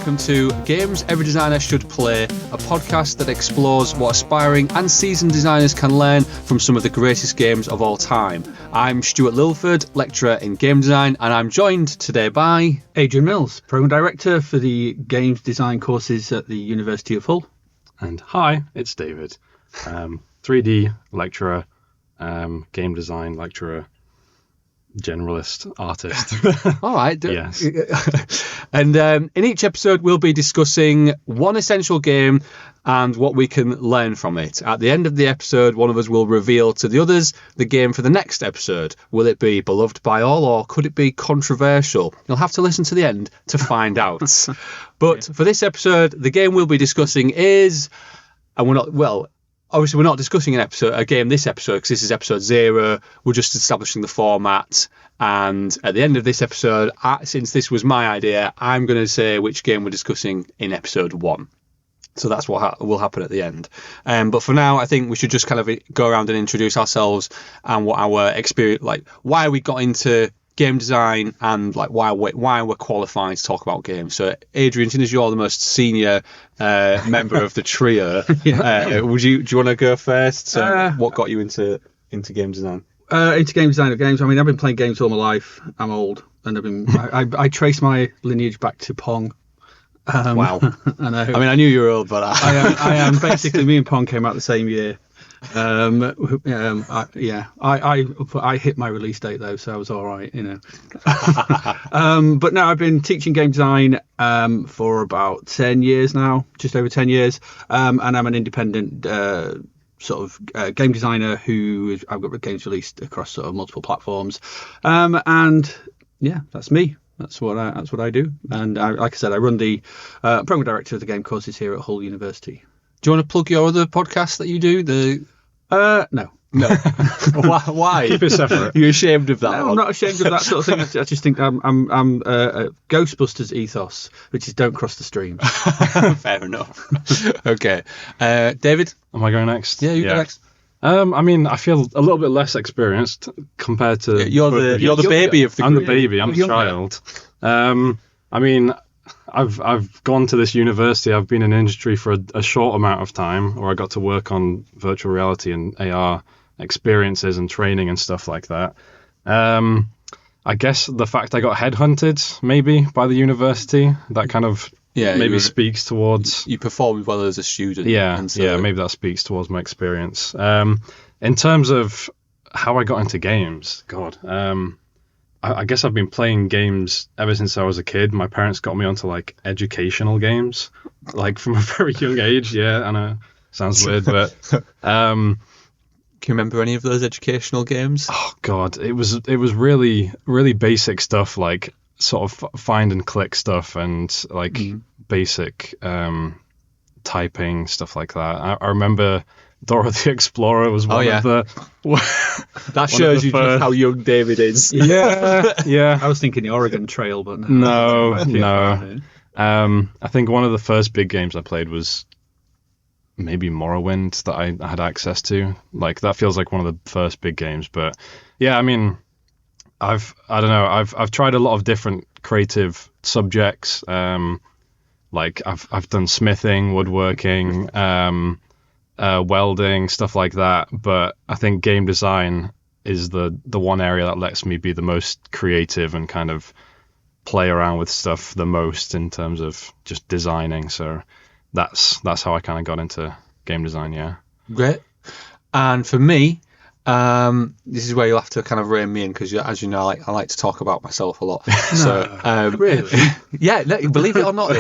welcome to Games Every Designer Should Play, a podcast that explores what aspiring and seasoned designers can learn from some of the greatest games of all time. I'm Stuart Lilford, lecturer in game design, and I'm joined today by Adrian Mills, program director for the games design courses at the University of Hull. And hi, it's David, 3D lecturer, game design lecturer, generalist artist. All right. Yes. And in each episode, we'll be discussing one essential game and what we can learn from it. At the end of the episode, one of us will reveal to the others the game for the next episode. Will it be beloved by all, or could it be controversial? You'll have to listen to the end to find out. But for this episode, the game we'll be discussing is, and obviously, we're not discussing a game this episode because this is episode 0. We're just establishing the format. And at the end of this episode, since this was my idea, I'm going to say which game we're discussing in episode 1. So that's what will happen at the end. But for now, I think we should just kind of go around and introduce ourselves and what our experience, like why we got into game design and like why we're qualified to talk about games. So Adrian, since you're the most senior member of the trio, do you want to go first? So what got you into game design? Into game design of games. I mean, I've been playing games all my life. I'm old, and I trace my lineage back to Pong. Wow. I know. I mean, I knew you were old, but I am basically. Me and Pong came out the same year. I hit my release date though, so I was all right, you know. But no, I've been teaching game design for about 10 years now, just over 10 years, and I'm an independent game designer who I've got games released across sort of multiple platforms, and yeah, that's me. That's what I do, and like I said, I run the program director of the game courses here at Hull University. Do you want to plug your other podcast that you do? No. Why? Keep it separate. You're ashamed of that? No, I'm not ashamed of that sort of thing. I just think I'm a Ghostbusters ethos, which is don't cross the stream. Fair enough. Okay, David, Am I going next? Yeah, you go next. I mean, I feel a little bit less experienced compared to. You're the baby of the I'm group. the baby. I'm the child. I mean, I've gone to this university. I've been in industry for a short amount of time, where I got to work on virtual reality and AR experiences and training and stuff like that. I guess the fact I got headhunted maybe by the university, that kind of maybe speaks towards. You performed well as a student. Maybe that speaks towards my experience. In terms of how I got into games, I guess I've been playing games ever since I was a kid. My parents got me onto like educational games, like from a very young age. Yeah, I know, sounds weird, but can you remember any of those educational games? Oh God, it was really, really basic stuff, like sort of find and click stuff and like basic typing stuff like that. I remember Dora the Explorer was one of the. That shows you just how young David is. Yeah. I was thinking the Oregon Trail, but no. I think one of the first big games I played was maybe Morrowind that I had access to. Like that feels like one of the first big games. But yeah, I mean, I've tried a lot of different creative subjects. Like I've done smithing, woodworking, welding, stuff like that. But I think game design is the one area that lets me be the most creative and kind of play around with stuff the most in terms of just designing. So that's how I kind of got into game design. Yeah. Great. And for me, this is where you'll have to kind of rein me in because, as you know, I like to talk about myself a lot. So really, yeah, believe it or not.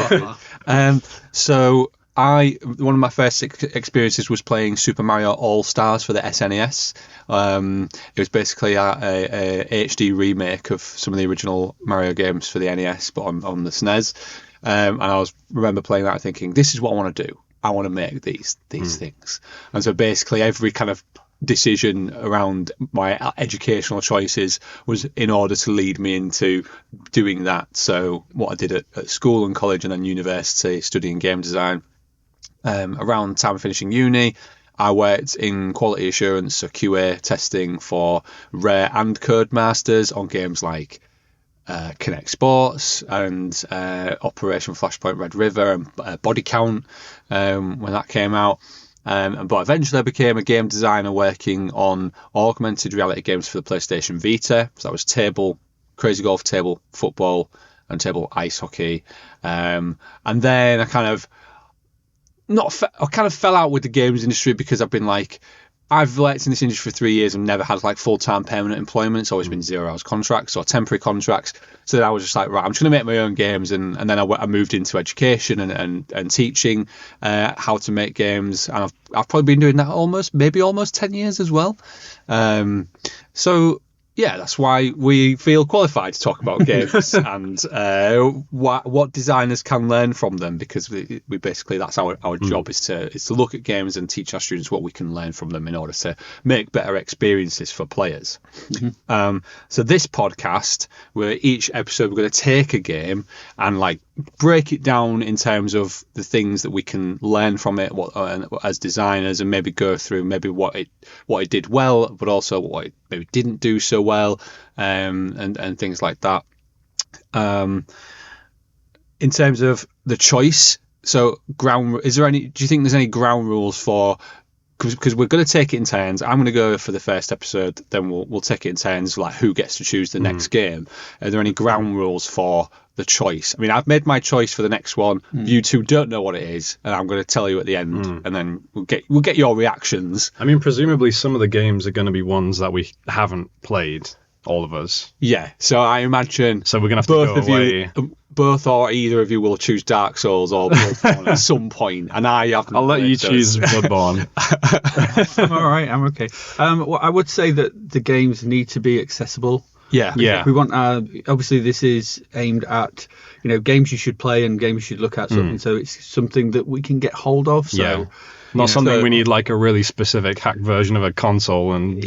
So one of my first experiences was playing Super Mario All Stars for the SNES. It was basically a HD remake of some of the original Mario games for the NES, but on the SNES. And I remember playing that and thinking, this is what I want to do. I want to make these things. And so basically every kind of decision around my educational choices was in order to lead me into doing that. So what I did at school and college and then university, studying game design. Around the time of finishing uni, I worked in quality assurance, so QA testing for Rare and Codemasters on games like Connect Sports and Operation Flashpoint Red River and Body Count when that came out. But eventually I became a game designer working on augmented reality games for the PlayStation Vita. So that was Crazy Golf, table football, and table ice hockey. And then I kind of fell out with the games industry because I've been like, I've worked in this industry for 3 years and never had like full-time permanent employment. It's always been 0 hours contracts or temporary contracts. So then I was just like, right, I'm just going to make my own games. And then I moved into education and teaching how to make games. And I've probably been doing that maybe almost 10 years as well. So yeah, that's why we feel qualified to talk about games and what designers can learn from them, because we basically, that's our job is to look at games and teach our students what we can learn from them in order to make better experiences for players. So this podcast, where each episode we're going to take a game and like break it down in terms of the things that we can learn from it as designers, and maybe go through maybe what it did well, but also what it maybe didn't do so well, and things like that. In terms of the choice, so do you think there's any ground rules for, because we're going to take it in turns. I'm going to go for the first episode, then we'll take it in turns, like who gets to choose the next game. Are there any ground rules for the choice? I mean, I've made my choice for the next one. You two don't know what it is, and I'm going to tell you at the end, and then we'll get your reactions. I mean, presumably some of the games are going to be ones that we haven't played, all of us. Yeah, so I imagine so we're going to have to go away. Both or either of you will choose Dark Souls or Bloodborne at some point, and I'll let you choose Bloodborne. I'm all right. I'm okay. Well, I would say that the games need to be accessible. Yeah. We want obviously this is aimed at games you should play and games you should look at, something. So it's something that we can get hold of. So not something we need like a really specific hack version of a console. And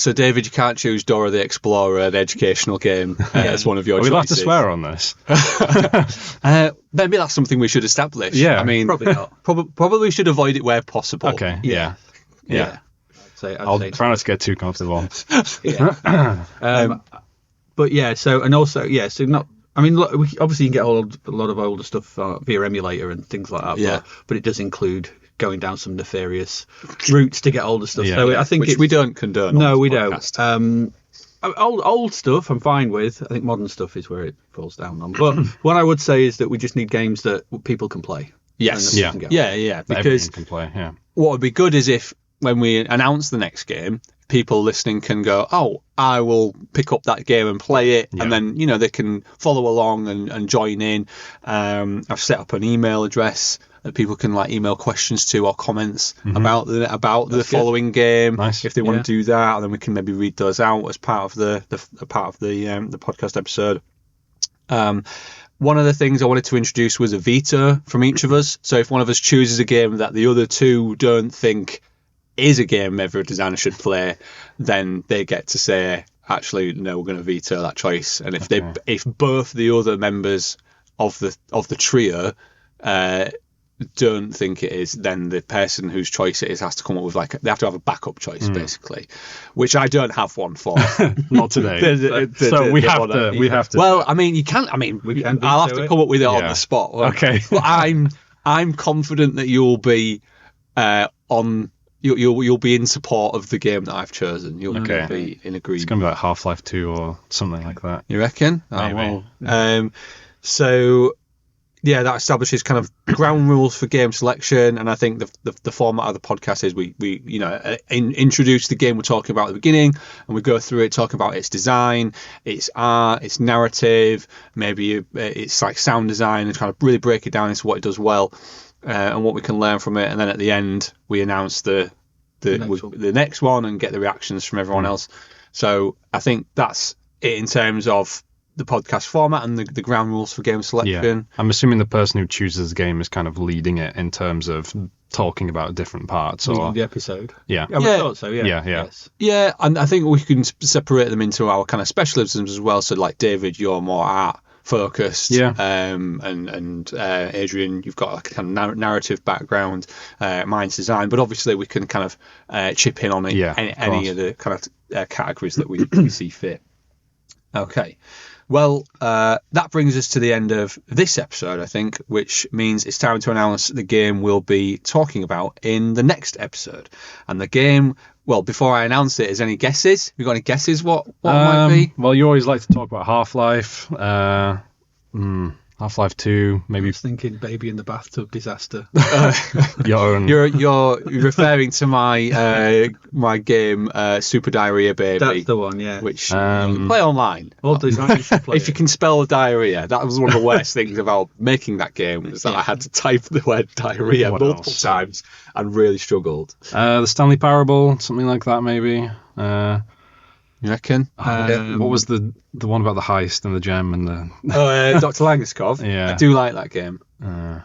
so David, you can't choose Dora the Explorer, the educational game, as one of your choices. We'll have to swear on this. Maybe that's something we should establish. Yeah, I mean, probably not. Probably should avoid it where possible. Okay. Yeah. I'll try not to get too comfortable. But yeah, so not. I mean, look, obviously you can get a lot of older stuff via emulator and things like that. Yeah. But it does include going down some nefarious routes to get older stuff. Yeah. So I think we don't condone. No, we podcast. don't. Old stuff I'm fine with. I think modern stuff is where it falls down on. But what I would say is that we just need games that people can play. Yes. Yeah. Because can play. Yeah. What would be good is if when we announce the next game, people listening can go, oh, I will pick up that game and play it, and then they can follow along and join in. I've set up an email address that people can like email questions to or comments about the following game. Nice. If they want to do that, and then we can maybe read those out as part of the podcast episode. One of the things I wanted to introduce was a veto from each of us. So if one of us chooses a game that the other two don't think is a game every designer should play, then they get to say, actually, no, we're going to veto that choice. And if both the other members of the trio don't think it is, then the person whose choice it is has to come up with they have to have a backup choice, basically, which I don't have one for. Not today. So we have to. Well, I mean, you can't. I mean, I'll have to come up with it on the spot. Okay. But I'm confident that you'll be You'll be in support of the game that I've chosen. You'll be in agreement. It's going to be like Half-Life 2 or something like that. You reckon? Maybe. So, yeah, that establishes kind of ground rules for game selection. And I think the format of the podcast is we introduce the game we're talking about at the beginning, and we go through it, talking about its design, its art, its narrative, maybe it's like sound design, and kind of really break it down into what it does well. And what we can learn from it, and then at the end we announce the next one and get the reactions from everyone else. So I think that's it in terms of the podcast format and the ground rules for game selection. Yeah. I'm assuming the person who chooses the game is kind of leading it in terms of talking about different parts or the episode. Yeah. I thought so. Yeah. Yes. Yeah, and I think we can separate them into our kind of specialisms as well. So like David, you're more art focused, and Adrian, you've got a kind of narrative background, mine's design, but obviously we can kind of chip in on any of the kind of categories that we see fit. Okay, Well, that brings us to the end of this episode, I think, which means it's time to announce the game we'll be talking about in the next episode. And the game, well, before I announce it, is any guesses? Have you got any guesses what it might be? Well, you always like to talk about Half-Life. Half-Life 2, I maybe was thinking Baby in the Bathtub Disaster. your own. You're referring to my my game Super Diarrhea Baby. That's the one, yeah. Which you can play online. All designers should play If you can spell diarrhea, that was one of the worst things about making that game, is that I had to type the word diarrhea What multiple else? times and really struggled. The Stanley Parable, something like that, maybe. You reckon? What was the one about the heist and the gem and the? Dr. Langeskov. Yeah. I do like that game. I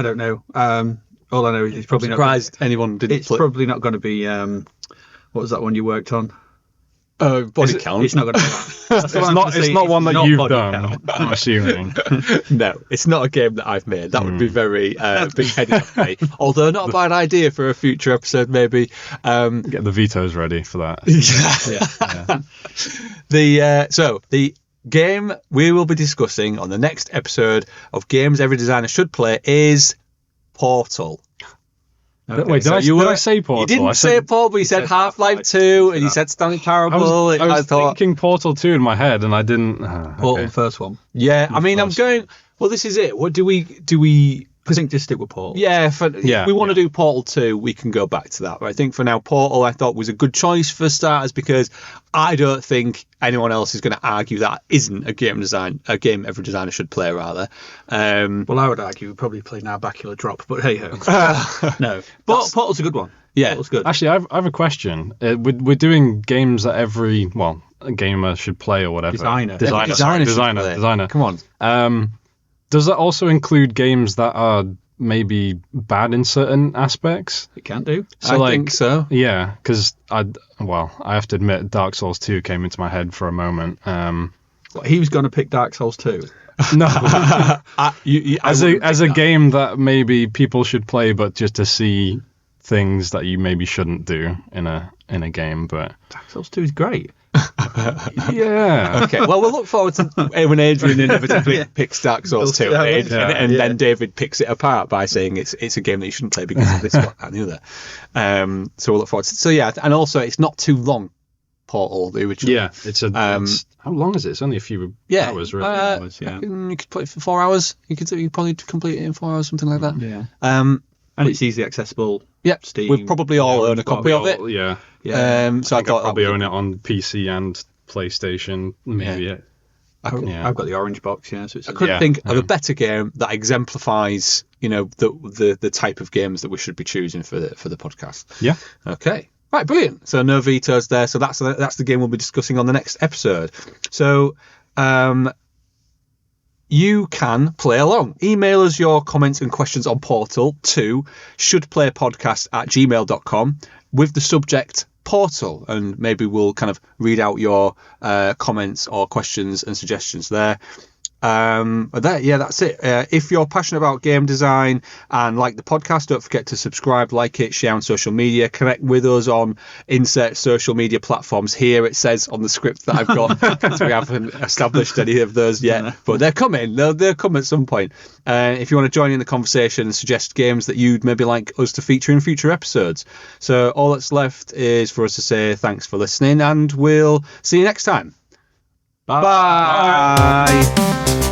don't know. All I know is it's probably not. Surprised anyone didn't It's play. probably not going to be. What was that one you worked on? Body count. It's not going to be that. That's what I'm gonna It's say, not one that not you've body done. count. I'm assuming. No, it's not a game that I've made. That would be very big-headed of me. Although not a bad idea for a future episode, maybe. Get the vetoes ready for that. The game we will be discussing on the next episode of Games Every Designer Should Play is Portal. Wait, so did I say Portal? You didn't I say said, Portal, but you said Half-Life 2, and you said Stanley Parable. I was thought, thinking Portal 2 in my head, and I didn't. Portal, Okay. the first one. yeah, I mean, I'm going. Well, this is it. What do we? I think just stick with Portal. Yeah, if we want to yeah. do Portal 2, we can go back to that. But I think for now, Portal I thought was a good choice for starters because I don't think anyone else is going to argue that isn't a game every designer should play, rather. Well, I would argue we probably play now Bacular Drop, but hey ho. No, but Portal's a good one. Yeah. Portal's good. Actually, I have a question. We're doing games that a gamer should play or whatever. Designer should play. Designer. Come on. Does that also include games that are maybe bad in certain aspects? It can do. I think so. Yeah, because I have to admit, Dark Souls 2 came into my head for a moment. What, he was going to pick Dark Souls 2. No, As as a game that maybe people should play, but just to see things that you maybe shouldn't do in a game. But Dark Souls 2 is great. yeah, Okay, well, we'll look forward to when Adrian inevitably picks Dark Souls 2, and then David picks it apart by saying it's a game that you shouldn't play because of this, that, and the other. So we'll look forward to it. So yeah, and also it's not too long, Portal, the original. yeah. It's how long is it? It's only a few hours, really. Yeah. You could play it for 4 hours. You could probably complete it in 4 hours, something like that. Yeah. And it's easily accessible. Yeah, Steam. we've probably all own a copy of it. Yeah. Yeah. So I thought probably own it on PC and PlayStation. Maybe. I've got the orange box. Yeah. So it's I couldn't think of a better game that exemplifies, the type of games that we should be choosing for the podcast. Yeah. Okay. Right, brilliant. So no vetoes there. So that's the game we'll be discussing on the next episode. So you can play along. Email us your comments and questions on Portal to shouldplaypodcast@gmail.com with the subject Portal, and maybe we'll kind of read out your comments or questions and suggestions there. That's it. If you're passionate about game design and like the podcast, don't forget to subscribe, like it, share on social media, connect with us on insert social media platforms. Here it says on the script that I've got, because we haven't established any of those yet, but they're coming. They'll come at some point. If you want to join in the conversation and suggest games that you'd maybe like us to feature in future episodes. So all that's left is for us to say thanks for listening, and we'll see you next time. Bye.